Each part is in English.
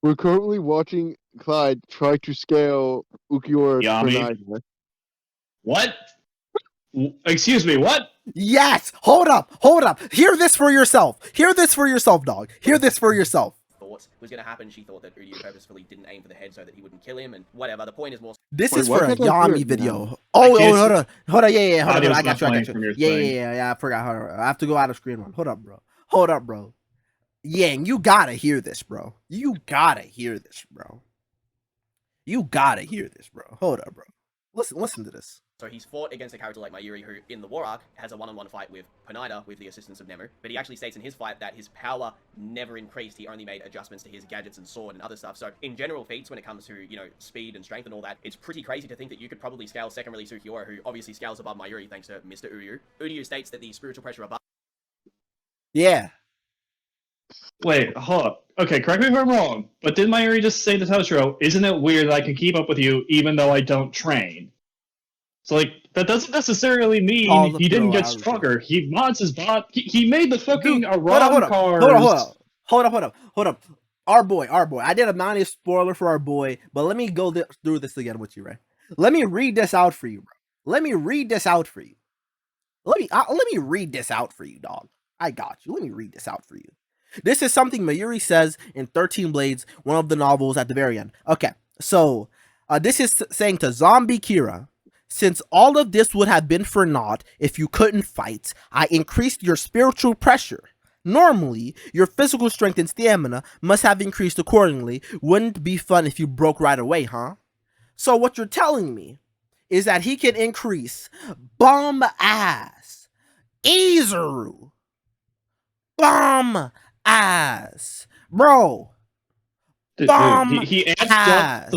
We're currently watching Clyde try to scale Ulquiorra Yami. Grenada. What? Excuse me, what? Yes! Hold up! Hear this for yourself! Hear this for yourself, dog! Hear this for yourself! Thought was going to happen. She thought that Uryu purposefully didn't aim for the head so that he wouldn't kill him, and whatever. The point is more. This Wait, is why for a can't I hear Yami it video. now? Hold on, hold on, Audio's I got not you. playing from your Yeah, thing. I forgot. Hold on. I have to go out of screen one. Hold up, bro. Yang, you gotta hear this, bro. You gotta hear this, bro. Hold up, bro. Listen to this. So he's fought against a character like Mayuri, who in the war arc has a one-on-one fight with Ponida with the assistance of Nemu. But he actually states in his fight that his power never increased. He only made adjustments to his gadgets and sword and other stuff. So in general feats, when it comes to, you know, speed and strength and all that, it's pretty crazy to think that you could probably scale second release Ulquiorra, who obviously scales above Mayuri thanks to Mr. Uryu. Uryu states that the spiritual pressure above. Yeah. Wait, hold up. Okay, correct me if I'm wrong, but did Mayuri just say to Toshiro, isn't it weird that I can keep up with you even though I don't train? So, like, that doesn't necessarily mean he didn't get stronger. He mods his bot. He made the fucking Arrancar. Hold up. Our boy. I did a minor spoiler for our boy, but let me go through this again with you, right? Let me read this out for you, bro. Let me read this out for you, dog. I got you. Let me read this out for you. This is something Mayuri says in 13 Blades, one of the novels at the very end. Okay, so this is saying to Zombie Kira, since all of this would have been for naught if you couldn't fight, I increased your spiritual pressure. Normally, your physical strength and stamina must have increased accordingly. Wouldn't be fun if you broke right away, huh? So what you're telling me is that he can increase bomb ass Izuru. Bomb ass. Bro. Bomb he amped ass.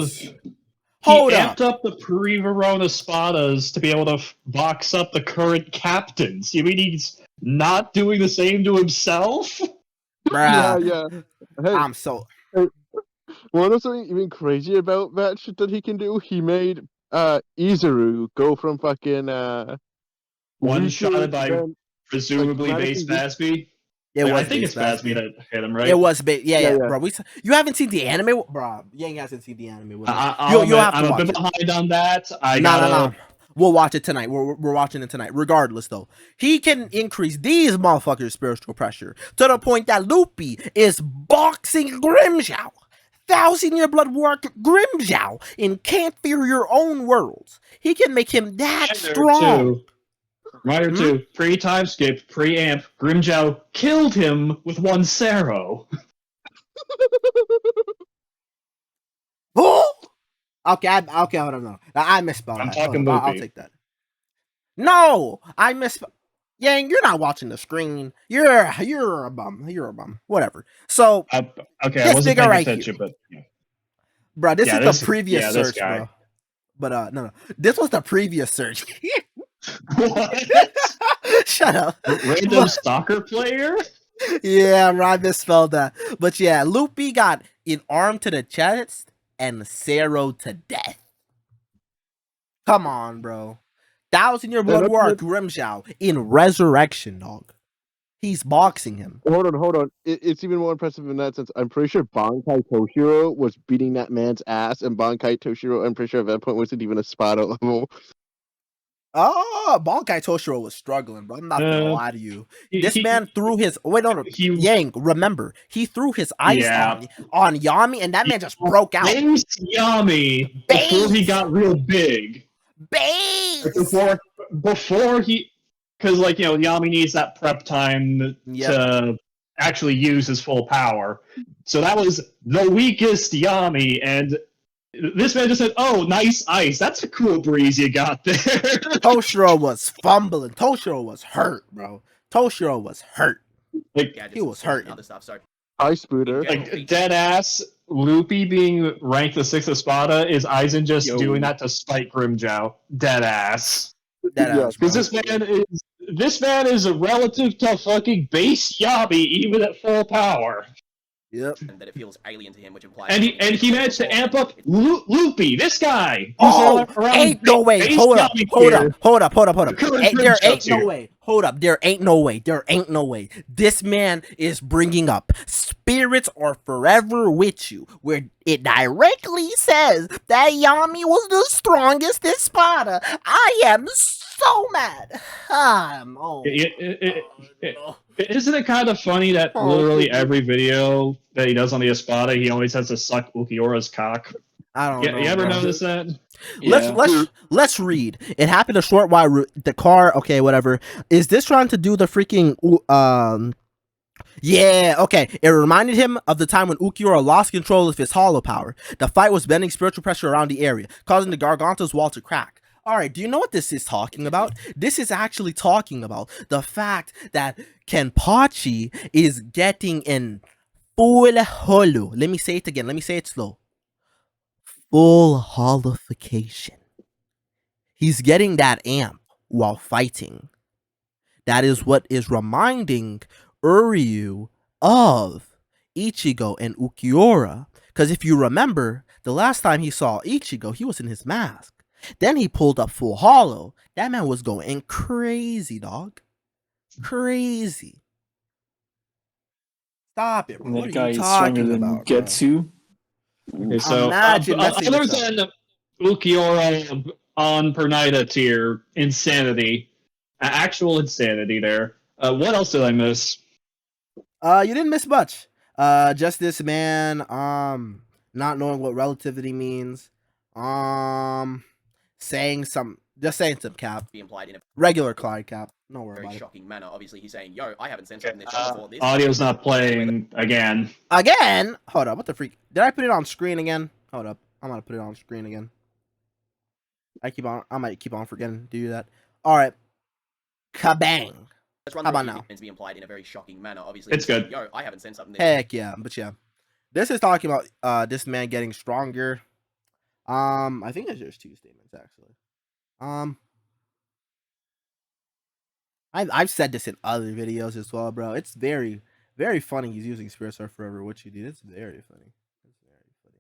up the pre-Verona Espadas to be able to box up the current captains. You mean he's not doing the same to himself? Bruh. Yeah. Hey, I'm so... Wanna know something even crazier about that shit that he can do? He made Izuru go from fucking one-shotted by presumably like, base Fasby. I think it's Fasby that hit him, right? It was yeah, bro. You haven't seen the anime, bro. Yang hasn't seen the anime. You'll have to watch it. I'm a bit behind on that. No. We'll watch it tonight. We're watching it tonight. Regardless, though, he can increase these motherfuckers' spiritual pressure to the point that Loopy is boxing Grimmjow. 1,000-year blood work Grimmjow in Can't Fear Your Own Worlds. He can make him that strong. Reminder 2, pre-time skip, pre-amp, Grimmjow killed him with one Sero. Oh! Okay, hold on, no. I misspelled I'm that. talking I'll take that. No! I misspelled... Yang, you're not watching the screen. You're a bum. Whatever. So, okay, I wasn't paying attention, but... Yeah. Bro, this is the previous search, bro. But, no. This was the previous search. What? Shut up. Random soccer player? Yeah, I misspelled that. But yeah, Loopy got an arm to the chest and Sero to death. Come on, bro. 1,000-year blood war Grimmjow in Resurrection, dog. He's boxing him. Hold on. It's even more impressive in that sense. I'm pretty sure Bankai Toshiro was beating that man's ass, and Bankai Toshiro, I'm pretty sure at that point wasn't even a Espada level. Oh, Bankai Toshiro was struggling, bro. I'm not gonna lie to you. This man threw his... Wait, no. Yang, remember. He threw his ice on Yami, and that man just broke out. Base Yami before he got real big. Base! Before he... Because, like, you know, Yami needs that prep time to actually use his full power. So that was the weakest Yami, and... This man just said, "Oh, nice ice. That's a cool breeze you got there." Toshiro was fumbling. Toshiro was hurt, bro. Toshiro was hurt. Like he was hurt. Other stuff. So, ice booter. Like dead ass. Loopy being ranked the 6th Espada is Aizen just doing that to spite Grimmjow. Dead ass. Because this man is a relative to fucking base Yami, even at full power. Yep. And that it feels alien to him, which implies... And he managed to amp up Loopy, this guy! Oh, ain't no way! Hold up! There ain't no way! Hold up, there ain't no way. This man is bringing up spirits are forever with you, where it directly says that Yami was the strongest Espada. I am so mad. Isn't it kind of funny that literally every video that he does on the Espada, he always has to suck Ulquiorra's cock? I don't know. You ever bro. notice that? Let's read. It happened a short while. The car. Okay, whatever. Is this trying to do the freaking Yeah, okay. It reminded him of the time when Ulquiorra lost control of his hollow power. The fight was bending spiritual pressure around the area, causing the Garganta's wall to crack. Alright, do you know what this is talking about? This is actually talking about the fact that Kenpachi is getting in full hollow. Let me say it again. Let me say it slow. Full holification. He's getting that amp while fighting. That is what is reminding Uryu of Ichigo and Ulquiorra. Because if you remember, the last time he saw Ichigo, he was in his mask. Then he pulled up full hollow. That man was going crazy, dog. Crazy. Stop it, bro. That What guy are you is stronger talking than about, bro? Getsu. Okay, so Imagine messing other with that. than Ulquiorra on Pernida tier insanity, actual insanity there. What else did I miss? You didn't miss much. Just this man, not knowing what relativity means. Saying some cap. Be implied in a Regular Clyde cap. No worry very about it. shocking manner. Obviously, he's saying, "Yo, I haven't sent something this before." This Audio's not playing again. Again? Hold up, what the freak? Did I put it on screen again? Hold up. I'm gonna put it on screen again. I might keep on forgetting to do that. Alright. Kabang. Let's run How through about a few now? things be implied in a very shocking manner. Obviously, It's he's saying, good. "Yo, I haven't sent something this Heck yeah, but yeah. This is talking about this man getting stronger. I think there's two statements actually. I've said this in other videos as well, bro. It's very, very funny he's using Spirits Are Forever with you, dude. It's very funny. It's very funny.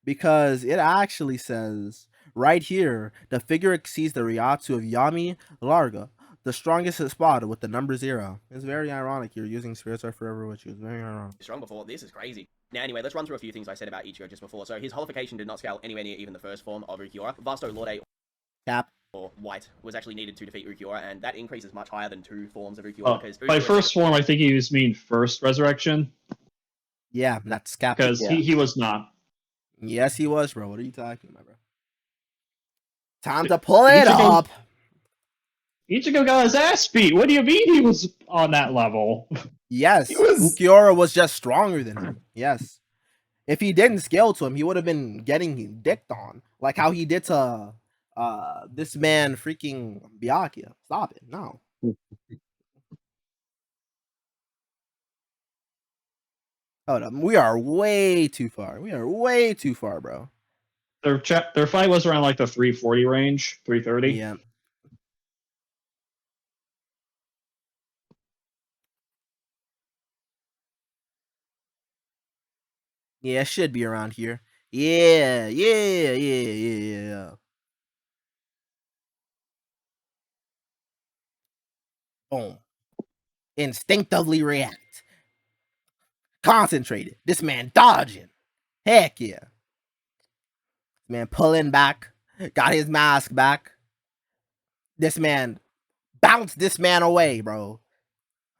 Because it actually says right here, the figure exceeds the Ryatsu of Yami Larga, the strongest Espada with the number 0. It's very ironic you're using Spirits Are Forever with you. It's very ironic. strong before. This is crazy." Now, anyway, let's run through a few things I said about Ichigo just before. So his holification did not scale anywhere near even the first form of Ulquiorra. Vasto Lorde Cap. or White was actually needed to defeat Ulquiorra, and that increase is much higher than 2 forms of Ulquiorra. Because By first form, I think he was mean first resurrection, Yeah, that's Cap. because he was not. Yes, he was, bro. What are you talking about, bro? Time to pull it up. Ichigo got his ass beat. What do you mean he was on that level? Yes, Ulquiorra was just stronger than him. Yes. If he didn't scale to him, he would have been getting dicked on. Like how he did to this man freaking Byakuya. Stop it. No. Hold up. We are way too far. We are way too far, bro. Their fight was around like the 340 range, 330. Yeah. Yeah, it should be around here. Yeah. Boom. Instinctively react. Concentrated. This man dodging. Heck yeah. Man pulling back. Got his mask back. This man bounced this man away, bro.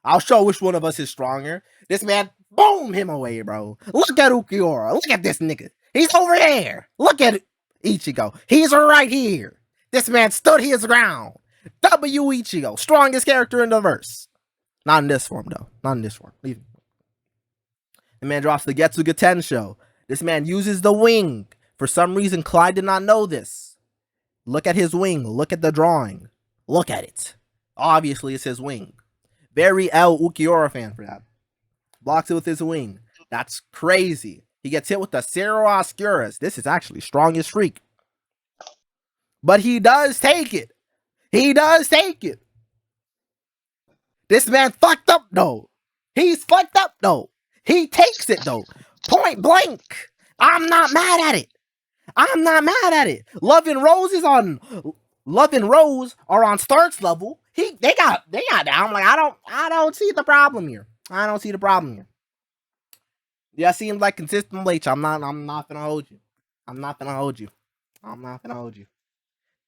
I'll show which one of us is stronger. This man boom him away, bro. Look at Ulquiorra. Look at this nigga. He's over there. Look at Ichigo. He's right here. This man stood his ground. W Ichigo. Strongest character in the verse. Not in this form, though. Not in this form. Leave it. The man drops the Getsuga Tensho. This man uses the wing. For some reason, Clyde did not know this. Look at his wing. Look at the drawing. Look at it. Obviously, it's his wing. Very L Ulquiorra fan for that. Blocks it with his wing. That's crazy. He gets hit with the Cero Oscuras. This is actually strongest freak. But he does take it. He does take it. This man fucked up, though. He's fucked up, though. He takes it, though. Point blank. I'm not mad at it. I'm not mad at it. Love and Rose are on Stark's level. They got down. Like I don't see the problem here. I don't see the problem here. Yeah, seems like consistent late. I'm not gonna hold you. I'm not gonna hold you.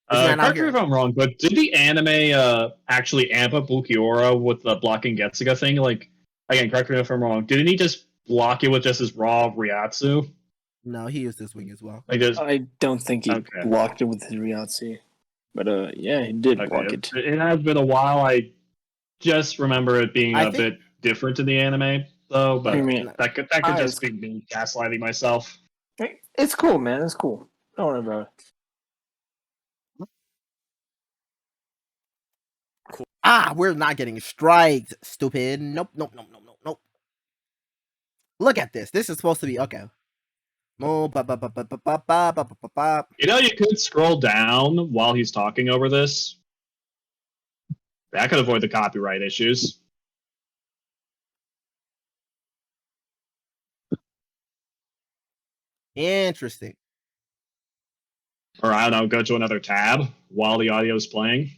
This man out Correct me here. if I'm wrong, but did the anime actually amp up Ulquiorra with the blocking Getsuga thing? Like, again, correct me if I'm wrong. Didn't he just block it with just his raw Ryatsu? No, he used this wing as well. Like, just I don't think he Okay. blocked it with his Ryatsu. But yeah, he did block it. It has been a while. I just remember it being I a think- bit different in the anime, though. But I mean, that could just be me gaslighting myself. it's cool, man. It's cool. Don't worry about it. Ah, we're not getting striked, stupid. Nope. Look at this. This is supposed to be okay. You know, you could scroll down while he's talking over this. That could avoid the copyright issues. Interesting. Or, I don't know, go to another tab while the audio is playing.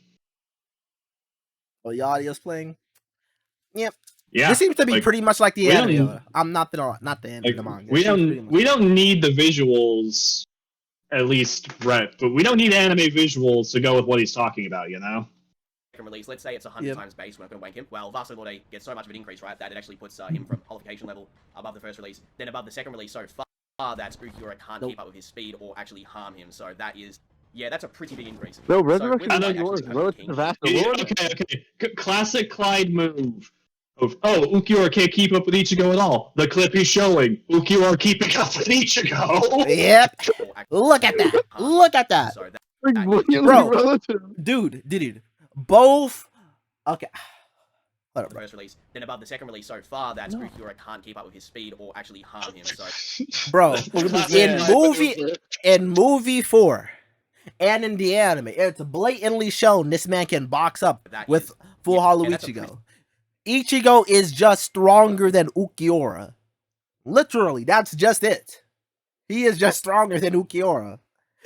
Well, the audio's playing. Yep. Yeah. This seems to be like, pretty much like the we don't anime. need- I'm not the anime, like, the manga. we It seems pretty don't much- we don't need the visuals, at least, right? But we don't need anime visuals to go with what he's talking about, you know? Release, let's say it's 100 times base, we're not going to wank him. Well, Vaso Lorde gets so much of an increase, right, that it actually puts him from qualification level above the first release, then above the second release so far that Ulquiorra can't keep up with his speed or actually harm him. So that is, yeah, that's a pretty big increase. No, So Resurrection with is Light yours. actually Relative becoming to king, Vast Yeah, Lord. okay. Classic Clyde move. Ulquiorra can't keep up with Ichigo at all. The clip he's showing, Ulquiorra keeping up with Ichigo. Yep. or actually Look at that. Look at that. So that Bro. Relative. Dude. Both. Okay. Hold up, the bro. first release, then above the second release so far that Ulquiorra can't keep up with his speed or actually harm him. So Bro, Classic in movie 4 and in the anime, it's blatantly shown this man can box up that with is- full yeah, hollow and that's a Ichigo. Ichigo is just stronger than Ulquiorra. Literally, that's just it. He is just stronger than Ulquiorra.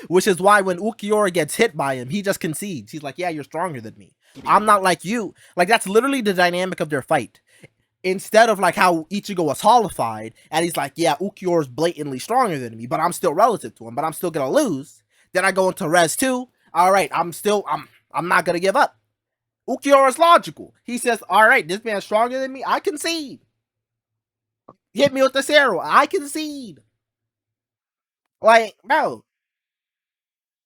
Which is why when Ulquiorra gets hit by him, he just concedes. He's like, yeah, you're stronger than me. I'm not like you. Like, that's literally the dynamic of their fight. Instead of like how Ichigo was holified, and he's like, yeah, Ulquiorra's blatantly stronger than me, but I'm still relative to him, but I'm still gonna lose. Then I go into Res 2. All right, I'm not gonna give up. Ulquiorra's logical. He says, all right, this man's stronger than me. I concede. Hit me with the arrow. I concede. Like, bro.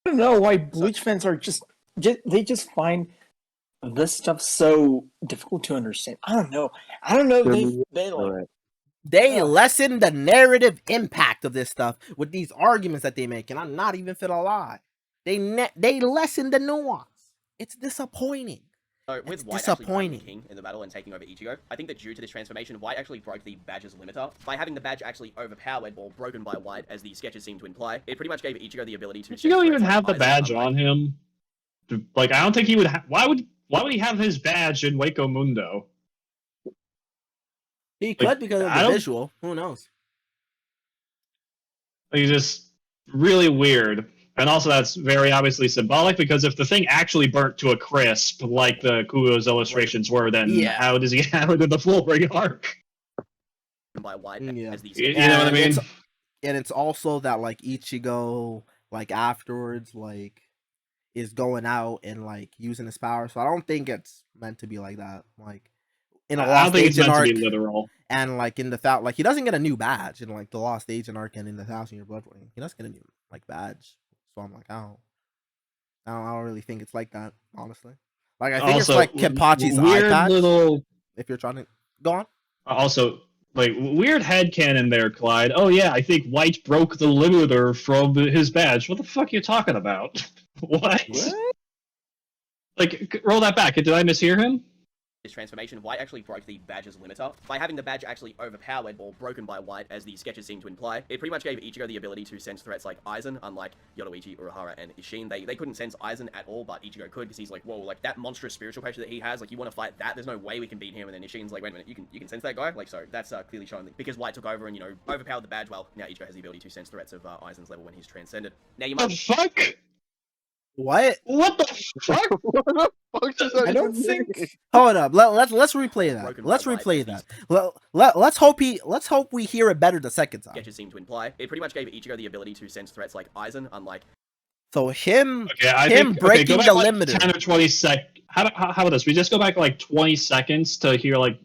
I don't know why Bleach fans are they just find this stuff so difficult to understand. I don't know. They like They lessen the narrative impact of this stuff with these arguments that they make, and I'm not even finna lie. They lessen the nuance. It's disappointing. So with It's White actually disappointing. becoming king in the battle and taking over Ichigo, I think that due to this transformation, White actually broke the badge's limiter. By having the badge actually overpowered or broken by White, as the sketches seem to imply, it pretty much gave Ichigo the ability to... Ichigo even like have the Aizen, badge unlike- on him. Like, I don't think he would. Why would he have his badge in Waco Mundo? He could because of I the don't- visual. Who knows? Like, just really weird. And also, that's very obviously symbolic because if the thing actually burnt to a crisp, like the Kugo's illustrations were, then Yeah. how did the full ring arc? by White Yeah. as the You know what I mean? And it's also that like Ichigo, like afterwards, like is going out and like using his power. So I don't think it's meant to be like that. Like in a I don't Lost think it's Agent meant arc, to be literal. and like in the like he doesn't get a new badge in like the Lost Agent arc and in the 1,000 Year Blood Ring. He doesn't get a new like badge. So I'm like, I don't really think it's like that, honestly. Like I think Also, it's like Kenpachi's eye weird patch. little. If you're trying to go on. Also, like, weird headcanon there, Clyde. Oh yeah, I think White broke the limiter from his badge. What the fuck are you talking about? What? Like, roll that back. Did I mishear him? this transformation, White actually broke the badge's limiter. By having the badge actually overpowered or broken by White, as the sketches seem to imply, it pretty much gave Ichigo the ability to sense threats like Aizen, unlike Yoruichi, Urahara, and Isshin. They couldn't sense Aizen at all, but Ichigo could, because he's like, whoa, like, that monstrous spiritual pressure that he has, like, you want to fight that? There's no way we can beat him. And then Isshin's like, wait a minute, you can sense that guy? Like, so that's clearly shown because White took over and, you know, overpowered the badge. Well, now Ichigo has the ability to sense threats of Aizen's level when he's transcended. Now, you The might... fuck? What? What the fuck? What the fuck does that I don't even mean? think. Hold up. Let's replay that. Broken Let's by White, replay as that. Let's hope we hear it better the second time. sketches seem to imply. It pretty much gave Ichigo the ability to sense threats like Aizen, unlike So him Okay, I him think breaking go back the like limiter. 10 or 20 how about this? We just go back like 20 seconds to hear like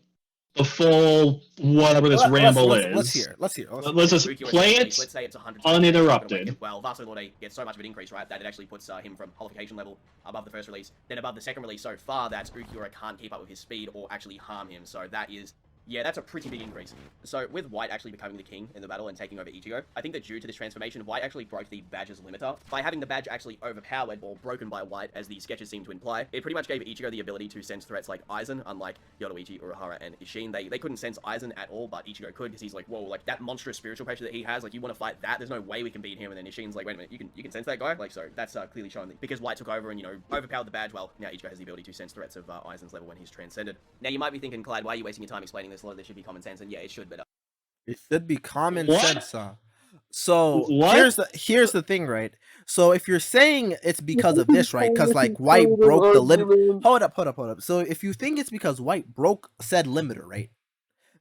the full whatever this ramble is. Let's hear. Let's hear. Let's just Ulquiorra's play base. it Let's say it's 100. uninterrupted. Well, Vaso Lorde gets so much of an increase, right, that it actually puts him from qualification level above the first release, then above the second release so far that Ulquiorra can't keep up with his speed or actually harm him. So that is. Yeah, that's a pretty big increase. So, with White actually becoming the king in the battle and taking over Ichigo, I think that due to this transformation, White actually broke the badge's limiter. By having the badge actually overpowered or broken by White, as the sketches seem to imply, it pretty much gave Ichigo the ability to sense threats like Aizen, unlike Yoruichi, Urahara, and Isshin. They couldn't sense Aizen at all, but Ichigo could, because he's like, whoa, like, that monstrous spiritual pressure that he has, like, you want to fight that? There's no way we can beat him. And then Isshin's like, wait a minute, you can sense that guy? Like, so that's clearly shown that because White took over and, you know, overpowered the badge, well, now Ichigo has the ability to sense threats of Aizen's level when he's transcended. Now, you might be thinking, Clyde, why are you wasting your time explaining this? A lot of this should be common sense. And yeah, it should, but It should be common What? sense. So What? here's the thing, right? So if you're saying it's because of this, right? Because like White broke the limit. Hold up. So if you think it's because White broke said limiter, right?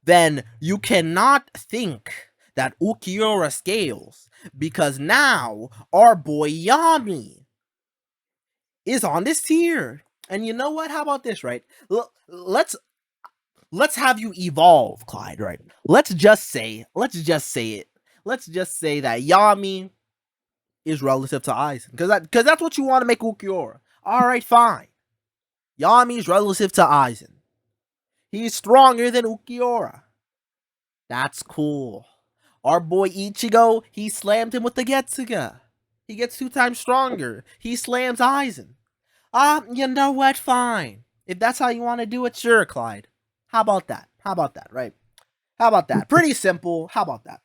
Then you cannot think that Ulquiorra scales because now our boy Yami is on this tier. And you know what? How about this, right? Let's have you evolve, Clyde, right? Let's just say it. Let's just say that Yami is relative to Aizen. Because that's what you want to make Ulquiorra. Alright, fine. Yami's relative to Aizen. He's stronger than Ulquiorra. That's cool. Our boy Ichigo, he slammed him with the Getsuga. He gets 2 times stronger. He slams Aizen. You know what? Fine. If that's how you want to do it, sure, Clyde. How about that, right? How about that? Pretty simple. How about that?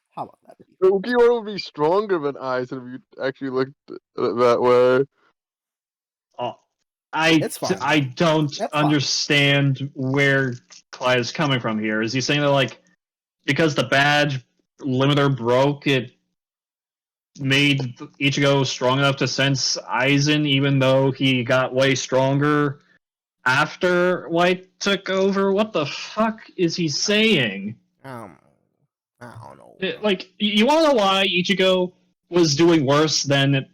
Ulquiorra would be stronger than Aizen if you actually looked at it that way. Oh, It's fine. I don't That's fine. understand where Clyde is coming from here. Is he saying that like because the badge limiter broke, it made Ichigo strong enough to sense Aizen, even though he got way stronger after White took over? What the fuck is he saying? I don't know. Like, you want to know why Ichigo was doing worse than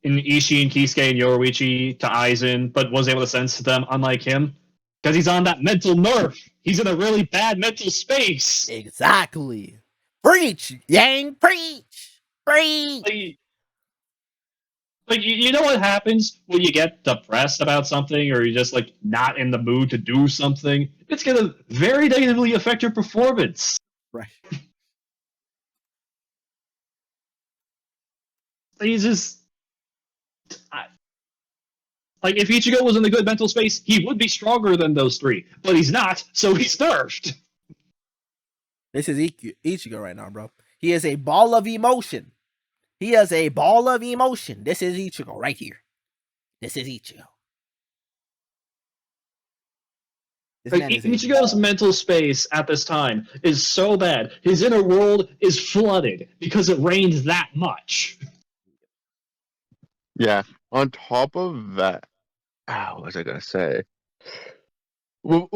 in Ishii and Kisuke and Yoruichi to Aizen, but was able to sense them, unlike him? Because he's on that mental nerf. He's in a really bad mental space. Exactly. Preach, Yang, preach. Like, you know what happens when you get depressed about something or you're just, like, not in the mood to do something? It's going to very negatively affect your performance. Right. He's just... like, if Ichigo was in a good mental space, he would be stronger than those 3. But he's not, so he's nerfed. This is Ichigo right now, bro. He is a ball of emotion. This is Ichigo right here. This is Ichigo. This Like, man is a Ichigo's ball. mental space at this time is so bad. His inner world is flooded because it rained that much. Yeah. On top of that, what was I gonna say? Well,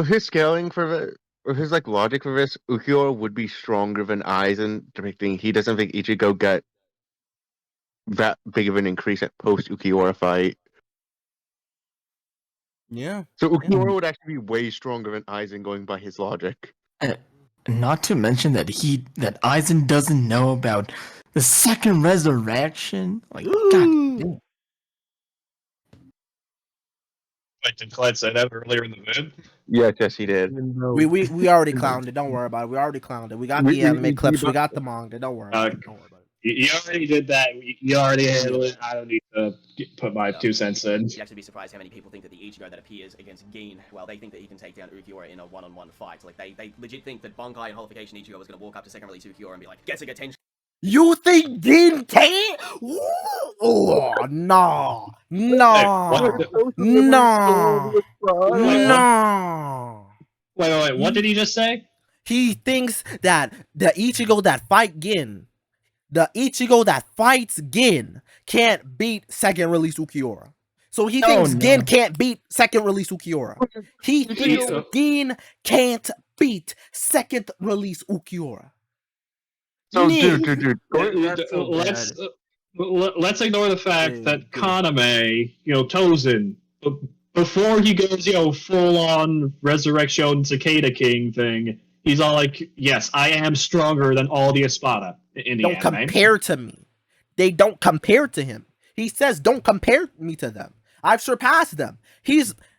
his scaling for it, or his like logic for this, Ulquiorra would be stronger than Aizen, depicting he doesn't think Ichigo got that big of an increase at post Ulquiorra fight. Yeah. So Ulquiorra would actually be way stronger than Aizen going by his logic. Not to mention that Aizen doesn't know about the second resurrection. Like, God damn. Wait, did Clyde say that earlier in the vid? Yes, he did. We already clowned it. Don't worry about it. We already clowned it. We got the anime clips. We got the manga. Don't worry about it. Don't worry about it. You already did that. You already handled it. I don't need to put my 2 cents in. you'd actually be surprised how many people think that the Ichigo that appears against Gin, well, they think that he can take down Ulquiorra in a one-on-one fight. Like, they legit think that Bankai and Holification Ichigo was going to walk up to second release Ulquiorra and be like, Getsuga Tenshin. You think Gin can? Oh, no. Wait. What did he just say? He thinks that the Ichigo that fight Gin The Ichigo that fights Gin can't beat second release Ulquiorra. So he No, thinks Gin no. can't beat second release Ulquiorra. He thinks Ichigo- Gin can't beat second release Ulquiorra. So, Nick. dude. Let's let's ignore the fact that Kaname, Tozen, before he goes, full on Resurrection Cicada King thing, he's all like, "Yes, I am stronger than all the Espada in the Don't anime." compare to me. They don't compare to him. He says, "Don't compare me to them. I've surpassed them."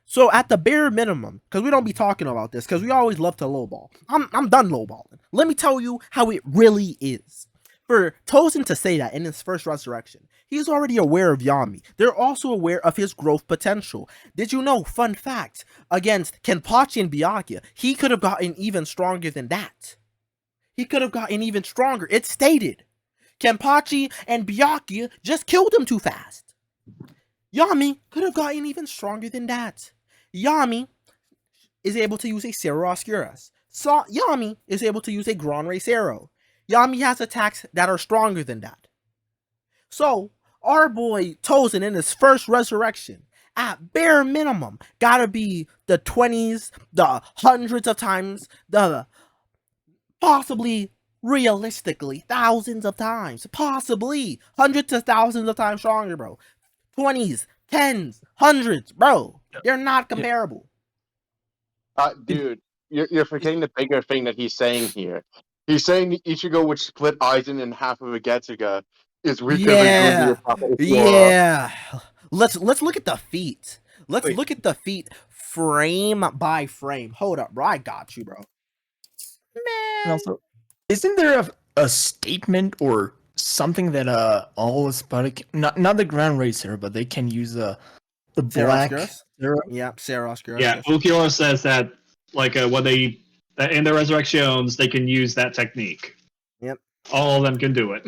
So at the bare minimum, because we don't be talking about this, because we always love to lowball. I'm done lowballing. Let me tell you how it really is. For Tozen to say that in his first resurrection, he's already aware of Yami. They're also aware of his growth potential. Did you know, fun fact, against Kenpachi and Byakuya, he could have gotten even stronger than that. He could have gotten even stronger. It's stated. Kenpachi and Byakuya just killed him too fast. Yami could have gotten even stronger than that. Yami is able to use a Cerro Oscuras. So Yami is able to use a Gran Rey Cerro. Yami has attacks that are stronger than that. So, our boy Tozen in his first resurrection, at bare minimum, gotta be the 20s, the hundreds of times, the possibly, realistically, thousands of times, possibly hundreds of thousands of times stronger, bro. 20s, 10s, hundreds, bro. They're not comparable. Dude, you're forgetting the bigger thing that he's saying here. He's saying the Ichigo, which split Aizen in half of a Getsuga, is weaker than Ulquiorra. Yeah. Let's look at the feet. Let's Wait. look at the feet frame by frame. Hold up, bro. I got you, bro. And Man. also, isn't there a statement or something that all Espada not the Grand Racer, but they can use the Cerro black Oscuras? Cerro? Yep, Cerro Oscuras. Yeah, Ulquiorra says that, when they in their resurrections, they can use that technique. Yep. All of them can do it.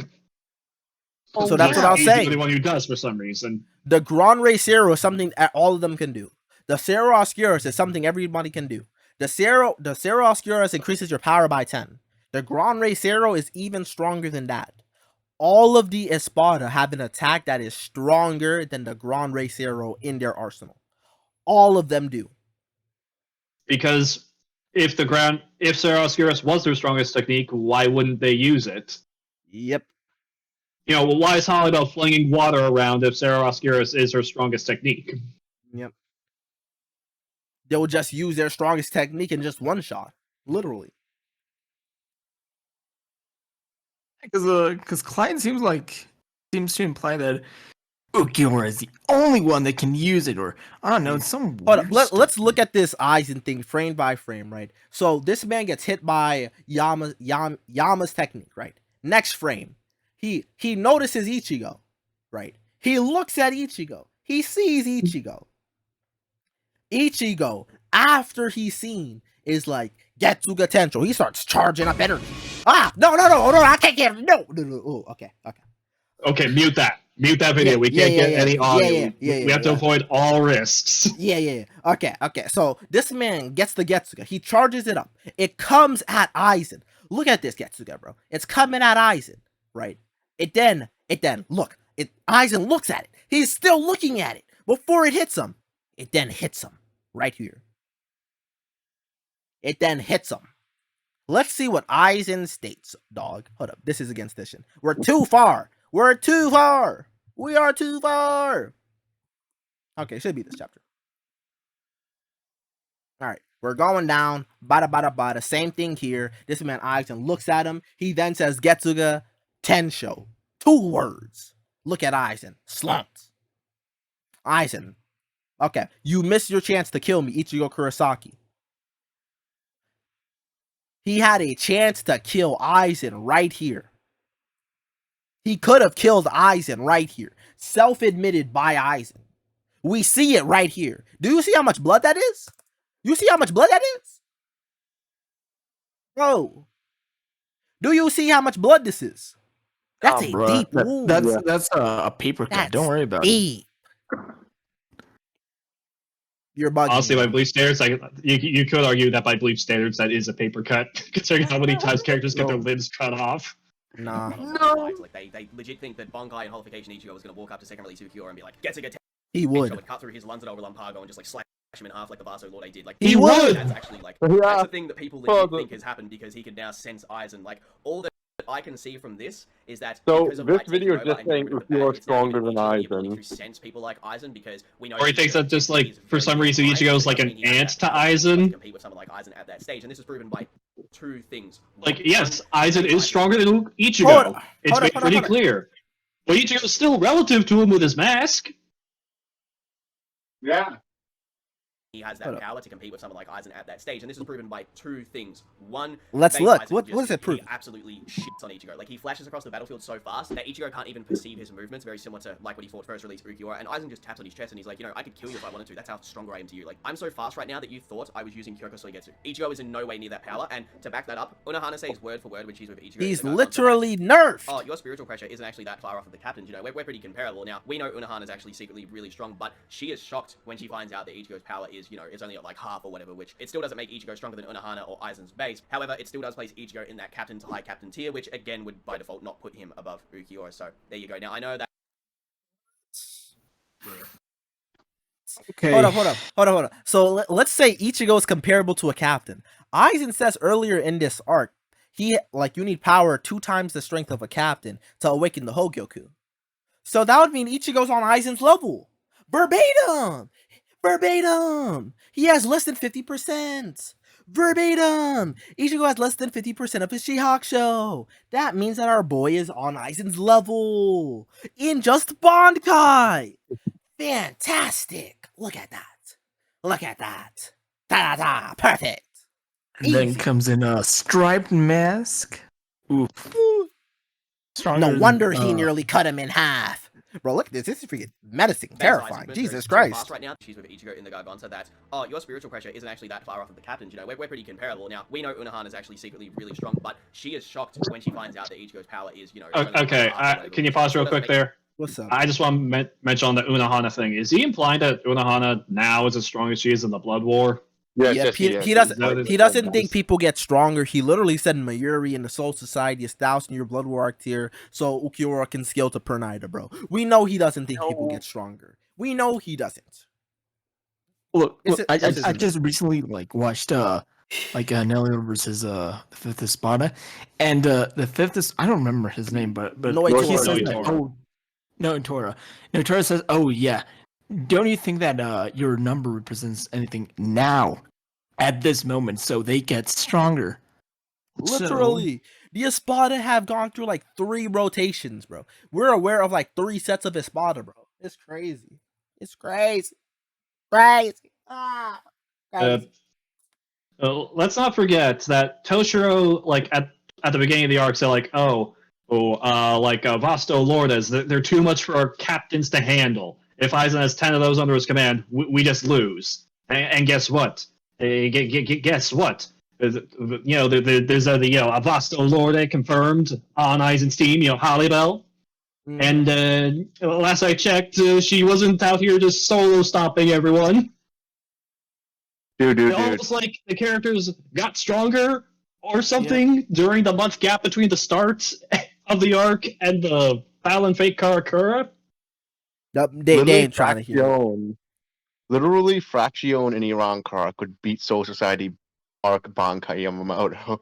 So that's what I was He's the saying. only one who does for some reason. The Gran Rey Cerro is something that all of them can do. The Cerro Oscuras is something everybody can do. The Cerro Oscuras increases your power by 10. The Gran Rey Cerro is even stronger than that. All of the Espada have an attack that is stronger than the Gran Rey Cerro in their arsenal. All of them do. Because if Cerro Oscuras was their strongest technique, why wouldn't they use it? Yep. Why is Holiday flinging water around if Cerro Oscuras is her strongest technique? Yep. They will just use their strongest technique in just one shot. Literally. Because Clyde seems to imply that Ulquiorra is the only one that can use it, or I don't know, it's some Hold up, weird let's stuff. look at this Aizen thing frame by frame, right? So this man gets hit by Yama's technique, right? Next frame, he notices Ichigo, right? He looks at Ichigo. He sees Ichigo. Ichigo, after he's seen, is like, Getsuga Tensho. He starts charging up energy. No, I can't get him. No. Oh, okay. Okay, mute that. Mute that video. We can't get any audio. We have to avoid all risks. Yeah. Okay. So this man gets the Getsuga. He charges it up. It comes at Aizen. Look at this Getsuga, bro. It's coming at Aizen, right? It then Aizen looks at it. He's still looking at it before it hits him. It then hits him right here. It then hits him. Let's see what Aizen states, dog. Hold up. This is against Ishin. We're too far. We are too far. Okay, should be this chapter. Alright, we're going down. Bada. Same thing here. This man Aizen looks at him. He then says, Getsuga Tensho. 2 words. Look at Aizen. Slumped. Aizen. Okay, you missed your chance to kill me, Ichigo Kurosaki. He had a chance to kill Aizen right here. He could have killed Aizen right here. Self-admitted by Aizen. We see it right here. Do you see how much blood that is? You see how much blood that is? Bro. Do you see how much blood this is? That's a bruh, deep wound. That's a paper cut. That's Don't worry about it. deep. You're bugging. Honestly, me. by Bleach standards, you could argue that by Bleach standards, that is a paper cut, considering how many times characters get their limbs cut off. Nah. No. Like they legit think that Bonkai and Holification Ichigo was going to walk up to second release Ulquiorra and be like, Getsuga He Ichigo would. would cut through his Lunzado over Lampago and just like slash him in half like the Vaso Lord did. Like He would. That's actually like Yeah. that's the thing that people legit Well, think has happened because he can now sense Aizen. Like all that I can see from this is that So because of this Light taking video is over just and getting saying rid of the bad, Ulquiorra's it's now stronger given than Ichigo the ability Aizen. to sense people like Aizen because we know. Or he thinks Ichigo that just is like for very some good reason at Aizen, Ichigo's but like doesn't an mean he has ant that to power Aizen. compete with someone like Aizen at that stage, and this is proven by two things. Like, yes, Aizen is stronger than Hold Ichigo. on, It's hold on, made hold on, pretty hold on. clear. But Ichigo's still relative to him with his mask. Yeah. He has Hold that up. power to compete with someone like Aizen at that stage, and this is proven by two things. One, Let's base look. Aizen What just- is it He proving? absolutely shits on Ichigo. Like he flashes across the battlefield so fast that Ichigo can't even perceive his movements. Very similar to like when he fought first release Ulquiorra, and Aizen just taps on his chest and he's like, you know, I could kill you if I wanted to. That's how stronger I am to you. Like I'm so fast right now that you thought I was using Kyoko Soigetsu. Ichigo is in no way near that power, and to back that up, Unohana says word for word when she's with Ichigo. He's in the Guard literally nerfed. oh, your spiritual pressure isn't actually that far off of the captains. You know, we're pretty comparable. Now, we know Unohana is actually secretly really strong, but she is shocked when she finds out that Ichigo's power is, you know, it's only at like half or whatever, which it still doesn't make Ichigo stronger than Unohana or Aizen's base. However, it still does place Ichigo in that captain to high captain tier, which again would by default not put him above Ulquiorra. So there you go. Now, I know that. Okay. Hold up. So let's say Ichigo is comparable to a captain. Aizen says earlier in this arc, you need power 2 times the strength of a captain to awaken the Hogyoku. So that would mean Ichigo's on Aizen's level. Verbatim! He has less than 50%. Verbatim! Ichigo has less than 50% of his Shihakusho. That means that our boy is on Aizen's level. In just Bonkai! Fantastic! Look at that. Da-da-da! Perfect! And then Easy. comes in a striped mask. Oof. Stronger No than, wonder he nearly cut him in half. Bro, look at this. This is freaking menacing, terrifying. Jesus Christ. Right now, she's with Ichigo in the Garganta that, oh, your spiritual pressure isn't actually that far off of the captains. You know, we're pretty comparable. Now, we know Unohana is actually secretly really strong, but she is shocked when she finds out that Ichigo's power is, you know... it's only like Okay, half or whatever, can you which pause still real quick doesn't make- there? What's up? I just want to mention on the Unohana thing. Is he implying that Unohana now is as strong as she is in the Blood War? Yes, Yeah, yes, he yes. doesn't. He doesn't Yes. think people get stronger. He literally said Mayuri in the Soul Society is 1,000 year Blood War arc tier, so Ulquiorra can scale to Pernida, bro. We know he doesn't think people get stronger. We know he doesn't. Look, It's a- I it's a- just recently watched Nelly versus the fifth Espada, and the fifth is I don't remember his name, but No, he Tora. says No, that, Tora. oh no Tora. No, Tora says, oh yeah, don't you think that your number represents anything now at this moment, so they get stronger? Literally, the Espada have gone through like 3 rotations, bro. We're aware of like 3 sets of Espada, bro. It's crazy. It's crazy. Crazy. Ah. Crazy. Let's not forget that Toshiro, like at the beginning of the arc, said like, Vasto Lourdes, they're too much for our captains to handle. If Aizen has 10 of those under his command, we just lose. And guess what? Guess what? There's a Vasto Lorde confirmed on Aizen's team. Holybell. And last I checked, she wasn't out here just solo stopping everyone. Dude. Almost like the characters got stronger or something during the month gap between the start of the arc and the Battle and Fate Karakura. Nope, they ain't trying to hear it. Fraction. Literally, Fraction and Arrancar could beat Soul Society arc Bankai Yamamoto.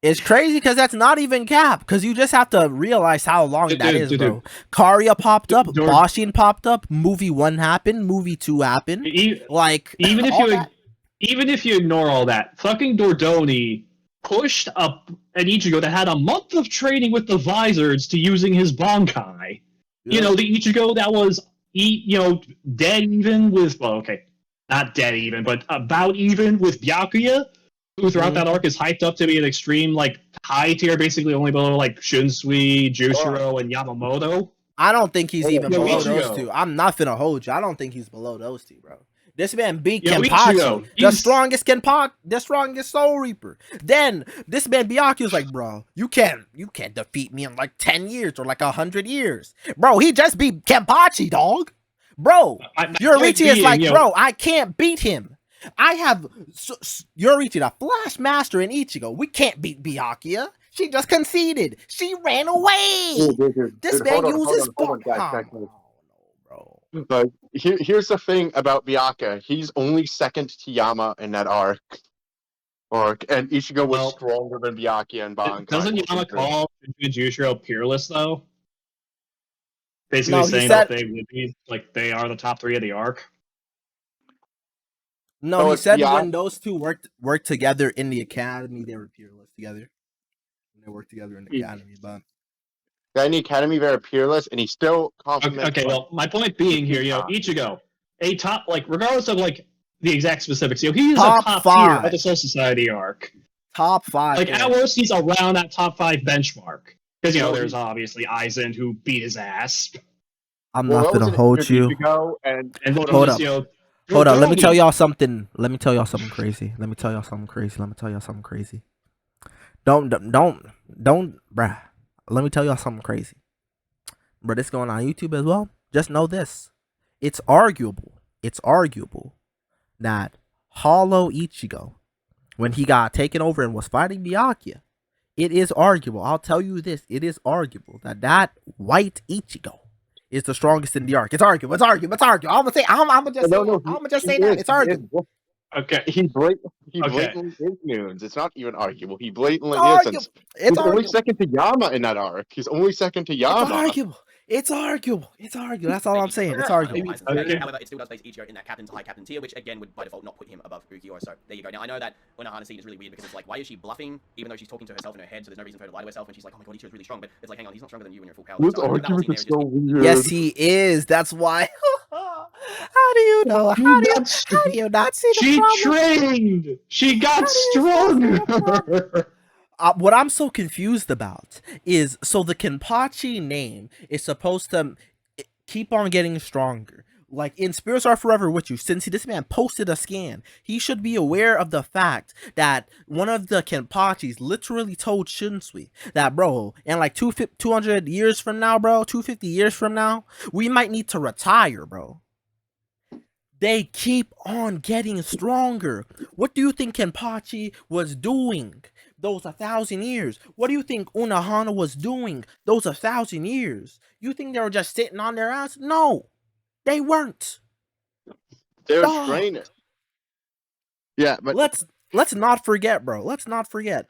It's crazy because that's not even cap. Because you just have to realize how long that is, bro. Karia popped up, Bashin popped up, movie 1 happened, movie 2 happened. Like even all if you ignore all that, fucking Dordoni pushed up an Ichigo that had a month of training with the Vizards to using his Bankai. You know, the Ichigo that was dead even with not dead even, but about even with Byakuya, who throughout that arc is hyped up to be an extreme, like, high tier, basically only below, like, Shunsui, Jushiro, and Yamamoto. I don't think he's even below Ichigo. those 2. I'm not finna hold you. I don't think he's below those 2, bro. This man beat Yo, Kenpachi, Ichigo, the strongest Soul Reaper. Then this man Byakuya's like, bro, you can't defeat me in like 10 years or like 100 years. Bro, he just beat Kenpachi, dog. Bro, Yorichi is like, bro, I can't beat him. I have Yuri to the Flash Master in Ichigo. We can't beat Byakuya. She just conceded. She ran away. This man uses hold on, guys, oh, guys. no, bro. But here's the thing about Byakuya. He's only second to Yama in that arc. And Ichigo was Well, stronger than Byakuya and Bankai. Doesn't Yama call Jushiro peerless though? Basically No, he saying said- that they would be like they are the top 3 of the arc. No, So he it's said Byakuya- when those two worked together in the academy, they were peerless together. When they worked together in the academy, but in the academy, very peerless, and he still compliments. Okay, well, my point being here, Ichigo, a top, like, regardless of like the exact specifics, he's Top a top 5. tier of the Soul Society arc. top 5. Like, man. at worst, he's around that top 5 benchmark. Because, Well, there's obviously Aizen who beat his ass. I'm Well, not that was gonna an hold interview you. Ichigo, and And then Hold just, up. Hold on, let me Gogi. tell y'all something. Let me tell y'all something crazy. Don't, bruh. Let me tell y'all something crazy. But it's going on YouTube as well. Just know this. It's arguable that Hollow Ichigo, when he got taken over and was fighting Byakuya, it is arguable. I'll tell you this. It is arguable that white Ichigo is the strongest in the arc. It's arguable. I'm gonna just say that. It's arguable. Okay. He blatantly is Noons. It's not even arguable. He blatantly It's is. arguable. He's It's only arguable. second to Yama in that arc. He's only second to Yama. It's arguable. That's all I'm saying. It's arguable. Okay. However, it still does place Ichigo in that captain to high captain tier, which again would by default not put him above Ulquiorra. So there you go. Now I know that Unohana scene is really weird because it's like, why is she bluffing even though she's talking to herself in her head? So there's no reason for her to lie to herself. And she's like, oh my god, Ichigo's really strong. But it's like, hang on, he's not stronger than you when you're full power. This So that whole argument scene is there so just- weird. Yes, he is. That's why. How do you know? How do you not see the She problem? trained! She got How do you not see the stronger! What I'm so confused about is, so the Kenpachi name is supposed to keep on getting stronger. Like in Spirits Are Forever With You, since this man posted a scan, he should be aware of the fact that one of the Kenpachis literally told Shinsui that, bro, in like 200 years from now, bro, 250 years from now, we might need to retire, bro. They keep on getting stronger. What do you think Kenpachi was doing those 1,000 years? What do you think Unohana was doing those 1,000 years? You think they were just sitting on their ass? No, they weren't. They're Dog. training. Yeah, but Let's not forget, bro. Let's not forget.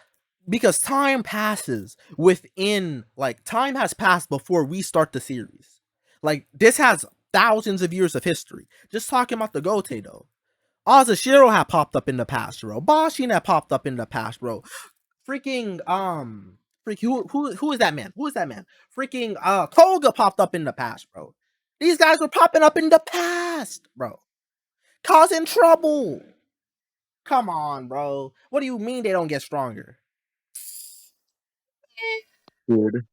Because time passes within, like, time has passed before we start the series. Like, this has thousands of years of history. Just talking about the Gote, though. Azashiro had popped up in the past, bro. Bashin had popped up in the past, bro. Freaking, who is that man? Freaking, Koga popped up in the past, bro. These guys were popping up in the past, bro. Causing trouble. Come on, bro. What do you mean they don't get stronger? dude.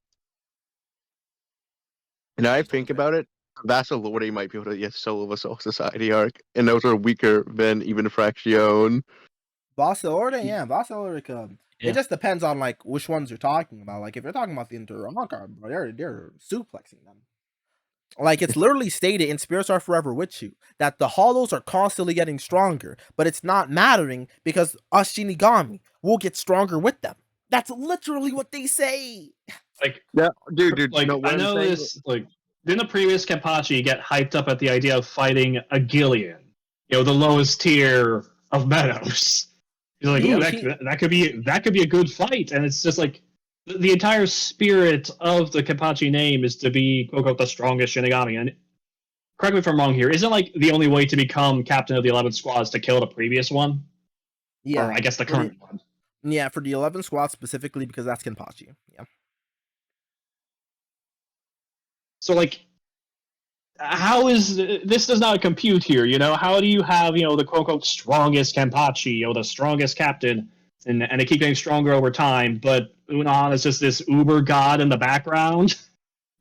And I think about it, Vassal might be able to get solo of a Soul Society arc, and those are weaker than even Fraction. Vasa Order, yeah, Vasa Order could. Yeah. It just depends on like which ones you're talking about. Like if you're talking about the Arrancar, bro, they're suplexing them. Like it's literally stated in Spirits Are Forever With You that the Hollows are constantly getting stronger, but it's not mattering because us Shinigami will get stronger with them. That's literally what they say. Like, Yeah, dude. like no, what I I'm know saying- this. Like, didn't the previous Kenpachi get hyped up at the idea of fighting a Gillian? The lowest tier of Meadows. He's like, Yeah, ooh, that could be a good fight, and it's just like the entire spirit of the Kenpachi name is to be quote unquote the strongest Shinigami. And correct me if I'm wrong here. Isn't like the only way to become captain of the 11th squad is to kill the previous one? Yeah, Or I guess the current one. yeah, for the 11 squad specifically because that's Kenpachi. Yeah. So like, how is this does not compute here? How do you have the quote unquote strongest Kenpachi, the strongest captain, and they keep getting stronger over time, but Unohana is just this uber god in the background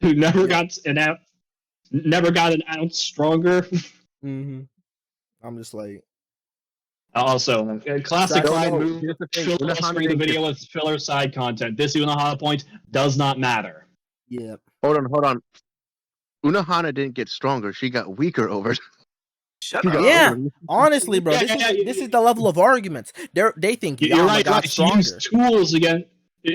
who never got an ounce stronger. Mm-hmm. I'm just like, Also, classic No, Clyde no, move. here's the thing, Fill Unohana the didn't get- video with filler side content. This Unohana point does not matter. yeah. Hold on. Unohana didn't get stronger. She got weaker over. Shut She up. got Yeah, one. honestly, bro, Yeah, this is the level of arguments. They think You're Yama right. got She stronger. used tools again.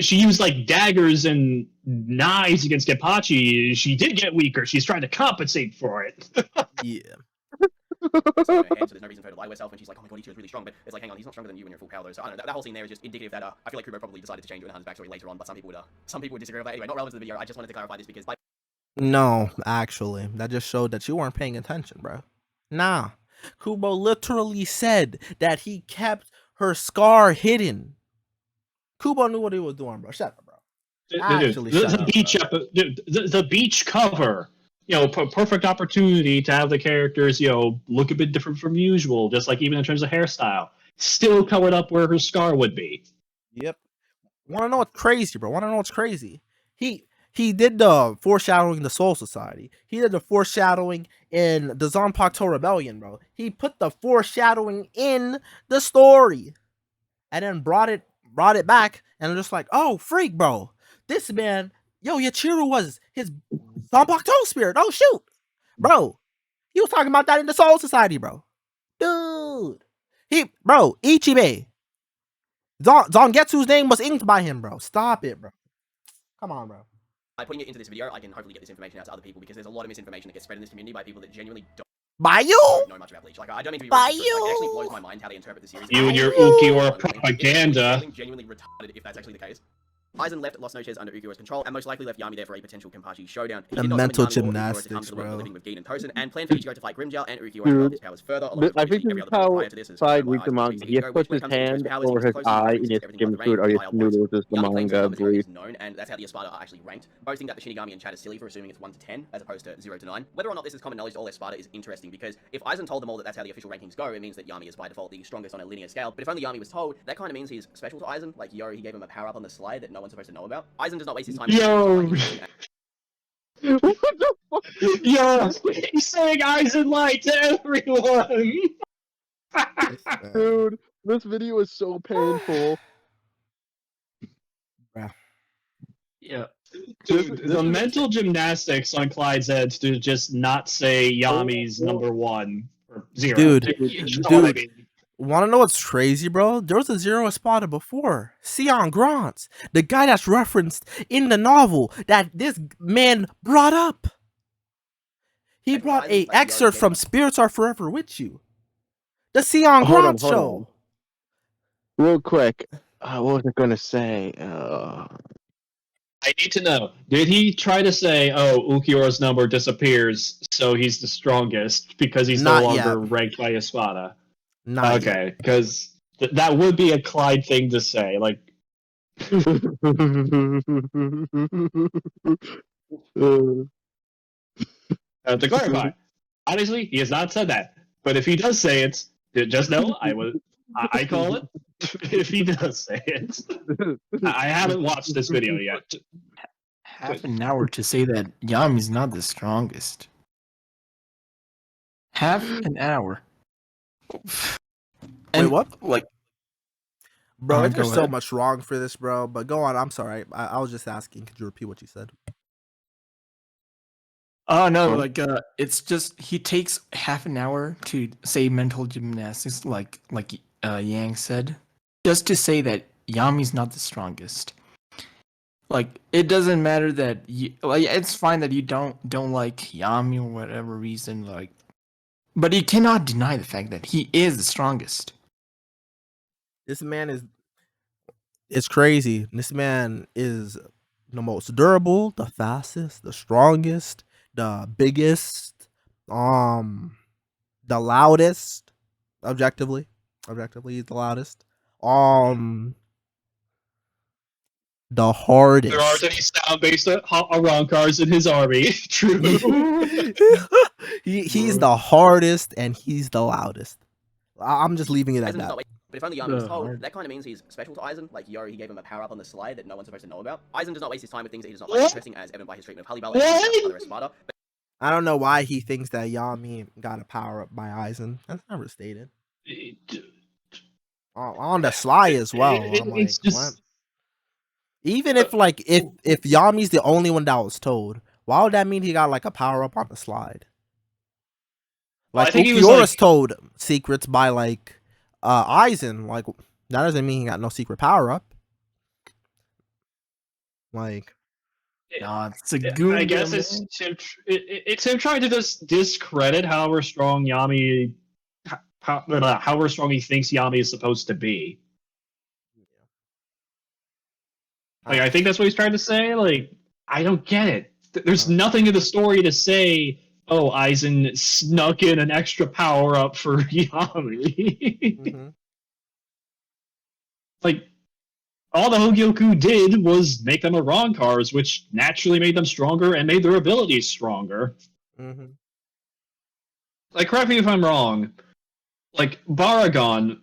She used like daggers and knives against Genpachi. She did get weaker. She's trying to compensate for it. Yeah. So there's no reason for her to lie to herself, and she's like, oh my god, Ichigo's really strong, but it's like, hang on, he's not stronger than you when you're full power though. So I don't know, that whole scene there is just indicative that I feel like Kubo probably decided to change Uenohana's backstory later on, but some people would disagree with that. Anyway, not relevant to the video. I just wanted to clarify this because No, actually, that just showed that you weren't paying attention, bro. Nah, Kubo literally said that he kept her scar hidden. Kubo knew what he was doing, bro. Shut up, bro. Actually, shut the up, beach bro. the beach cover. Perfect opportunity to have the characters, look a bit different from usual, just like even in terms of hairstyle. Still covered up where her scar would be. Yep. Wanna know what's crazy, bro? Wanna know what's crazy? He did the foreshadowing in the Soul Society. He did the foreshadowing in the Zanpakuto Rebellion, bro. He put the foreshadowing in the story, and then brought it back, and I'm just like, oh, freak, bro. This man, Yachiru was his Zanpakuto spirit. Oh shoot, bro. He was talking about that in the Soul Society, bro. Dude, Ichibe. Zangetsu's name was inked by him, bro. Stop it, bro. Come on, bro. by putting it into this video, I can hopefully get this information out to other people because there's a lot of misinformation that gets spread in this community by people that genuinely don't By you? know much about Bleach. Like, I don't mean to be By rude, but, like, it actually you? blows my mind how they interpret the series. You and your By Ulquiorra It's propaganda. genuinely retarded if that's actually the case. Aizen left Lost Noches under Ulquiorra's control and most likely left Yami there for a potential Kenpachi showdown. He The did not mental summon Yami or Ulquiorra to come gymnastics, to the world of bro. living with Gin and Tosin, and planned for Ichigo to fight Grimmjow and Ulquiorra to Dude, develop his powers further. Along with I think every this is other how prior to this, as Clyde shown by reads the Aizen's manga. previous He has Ichigo, put which when his it comes to Ichigo's hand powers, he over was his closely eye referenced and to it everything skim above the through radar, it, or he while once noodles the the other claims manga of numbers how it bleed. is known, and that's how the Espada are actually ranked, boasting that the Shinigami in chat is silly for assuming it's 1 to 10 as opposed to 0 to 9. Whether or not this is common knowledge to all Espada is interesting because if Aizen told them all that that's how the official rankings go, it means that Yami is by default the strongest on a linear scale. But if only Yami was told, that kind of means he's special to Aizen. Like he gave him a power up on the slide that no one's supposed to know about. Aizen does not waste his time. Yo, yo, he's saying Aizen lied to everyone. Dude, this video is so painful. Yeah. This Dude, is the a- mental gymnastics on Clyde's head to just not say Yami's number 1 or 0. Dude, You know what I mean. Want to know what's crazy, bro? There was a Zero Espada before. Sion Grant, the guy that's referenced in the novel that this man brought up. He brought a excerpt from Spirits Are Forever With You. The Sion Grant show. Real quick, what was I gonna say? I need to know, did he try to say, oh, Ulquiorra's number disappears, so he's the strongest because he's Not no yet. longer ranked by Espada? Not yet. Okay, because that would be a Clyde thing to say. Like, to clarify, honestly, he has not said that. But if he does say it, just know I call it. If he does say it, I haven't watched this video yet. Half an hour to say that Yami's not the strongest. Half an hour. Wait, what? Like, Bro, go there's so ahead. much wrong for this, bro. But go on. I'm sorry. I was just asking. Could you repeat what you said? oh no, like it's just he takes half an hour to say mental gymnastics, like Yang said, just to say that Yami's not the strongest. Like it doesn't matter that it's fine that you don't like Yami or whatever reason, like, but you cannot deny the fact that he is the strongest. This man it's crazy. This man is the most durable, the fastest, the strongest, the biggest, the loudest. Objectively, he's the loudest. The hardest. There aren't any sound-based Arrancars in his army. True. He's the hardest and he's the loudest. I'm just leaving it at Aizen does that. not waste. But if only Yami was The told, hard- that kind of means he's special to Aizen. Like he gave him a power up on the slide that no one's supposed to know about. Aizen does not waste his time with things that he does not find interesting, as evident by his treatment of Halibal and other Espada. I don't know why he thinks that Yami got a power up by Aizen. That's never stated. On the sly as well. I'm like, It's just- what? Even if if Yami's the only one that was told, why would that mean he got like a power up on the slide? Well, I Like think he was, Ulquiorra's like- told secrets by like Aizen. Like that doesn't mean he got no secret power up. Like Nah, it's a I goon. guess it's him trying to just discredit however strong Yami, however strong he thinks Yami is supposed to be. Like, I think that's what he's trying to say. Like, I don't get it. There's nothing in the story to say, oh, Aizen snuck in an extra power up for Yami. mhm. Like, all the Hogyoku did was make them Arrancars, which naturally made them stronger and made their abilities stronger. Mhm. Like, correct me if I'm wrong. Like, Baragon,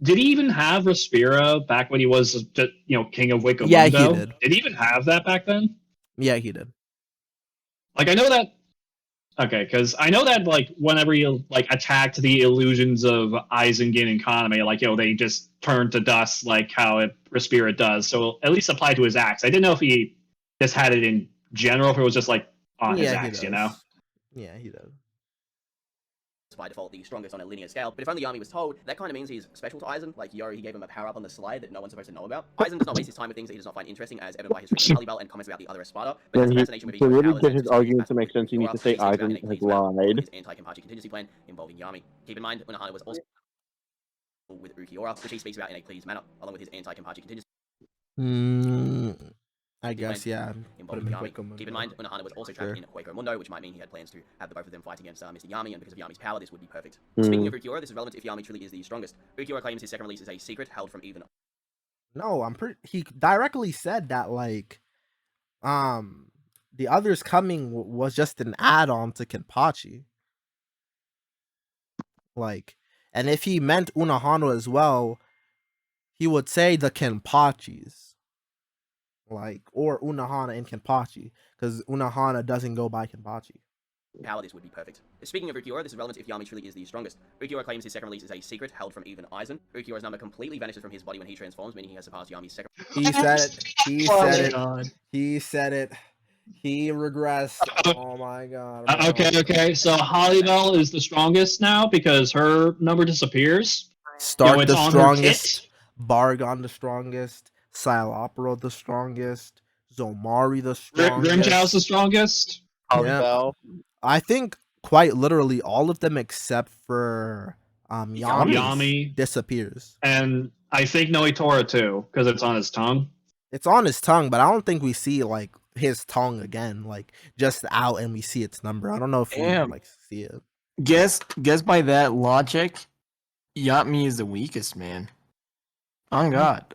did he even have Respira back when he was, just, king of Wakamundo? Yeah, he did. Did he even have that back then? Yeah, he did. Like, I know that. Okay, because I know that, like, whenever you, like, attacked the illusions of Aizen and Kaname, like, they just turn to dust, like how Respira does. So at least apply to his axe. I didn't know if he just had it in general, if it was just, like, on his Yeah, he axe, does. you know? Yeah, he does. by default the strongest on a linear scale, but if only Yami was told, that kind of means he's special to Aizen. Like Yori, he gave him a power up on the slide that no one's supposed to know about. Aizen does not waste his time with things that he does not find interesting, as evident by his frequent Bell and comments about the other Espada. But his fascination with To Ichigo's really powers get and his argument to make sense, you need Ulquiorra, to say he speaks about Aizen has NXVX with lied. his anti-Kenpachi contingency plan involving Yami. Keep in mind, Unohana was also with Ulquiorra, which he speaks about in a pleased manner, along with his anti-Kenpachi contingency. I guess, yeah. Put him in Yami. Wakamundo. Keep in mind, Unohana was also trapped Sure. in Wakamundo, which might mean he had plans to have the both of them fight against Mr. Yami, and because of Yami's power, this would be perfect. Speaking of Ulquiorra, this is relevant if Yami truly is the strongest. Ulquiorra claims his second release is a secret held from even. No, I'm pretty. He directly said that like, the others coming was just an add-on to Kenpachi. Like, and if he meant Unohana as well, he would say the Kenpachis. Like, or Unohana and Kenpachi, because Unohana doesn't go by Kenpachi. Power, this would be perfect. Speaking of Ulquiorra, this is relevant if Yami truly is the strongest. Ulquiorra claims his second release is a secret held from even Aizen. Ulquiorra's number completely vanishes from his body when he transforms, meaning he has surpassed Yami's second. He said it. He Oh said my it. god. He said it. He regressed. Oh my god. bro. Okay. So Hollybell is the strongest now because her number disappears. Start it's the on her strongest. kit. Bargon the strongest. Silopero the strongest. Zomari the strongest. Grimjow's the strongest. Yeah. I think quite literally all of them except for Yami. disappears. And I think Noitora too, because it's on his tongue. It's on his tongue, but I don't think we see like his tongue again, like just out and we see its number. I don't know if we Damn. like see it. Guess by that logic, Yami is the weakest, man. On God.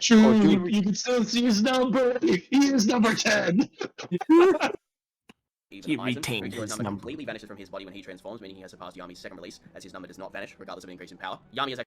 True. You can still see his number. He is number 10. Even He Aizen. retained Ulquiorra's his number number. completely vanishes from his body when he transforms, meaning he has surpassed Yami's second release, as his number does not vanish, regardless of an increase in power. Yami is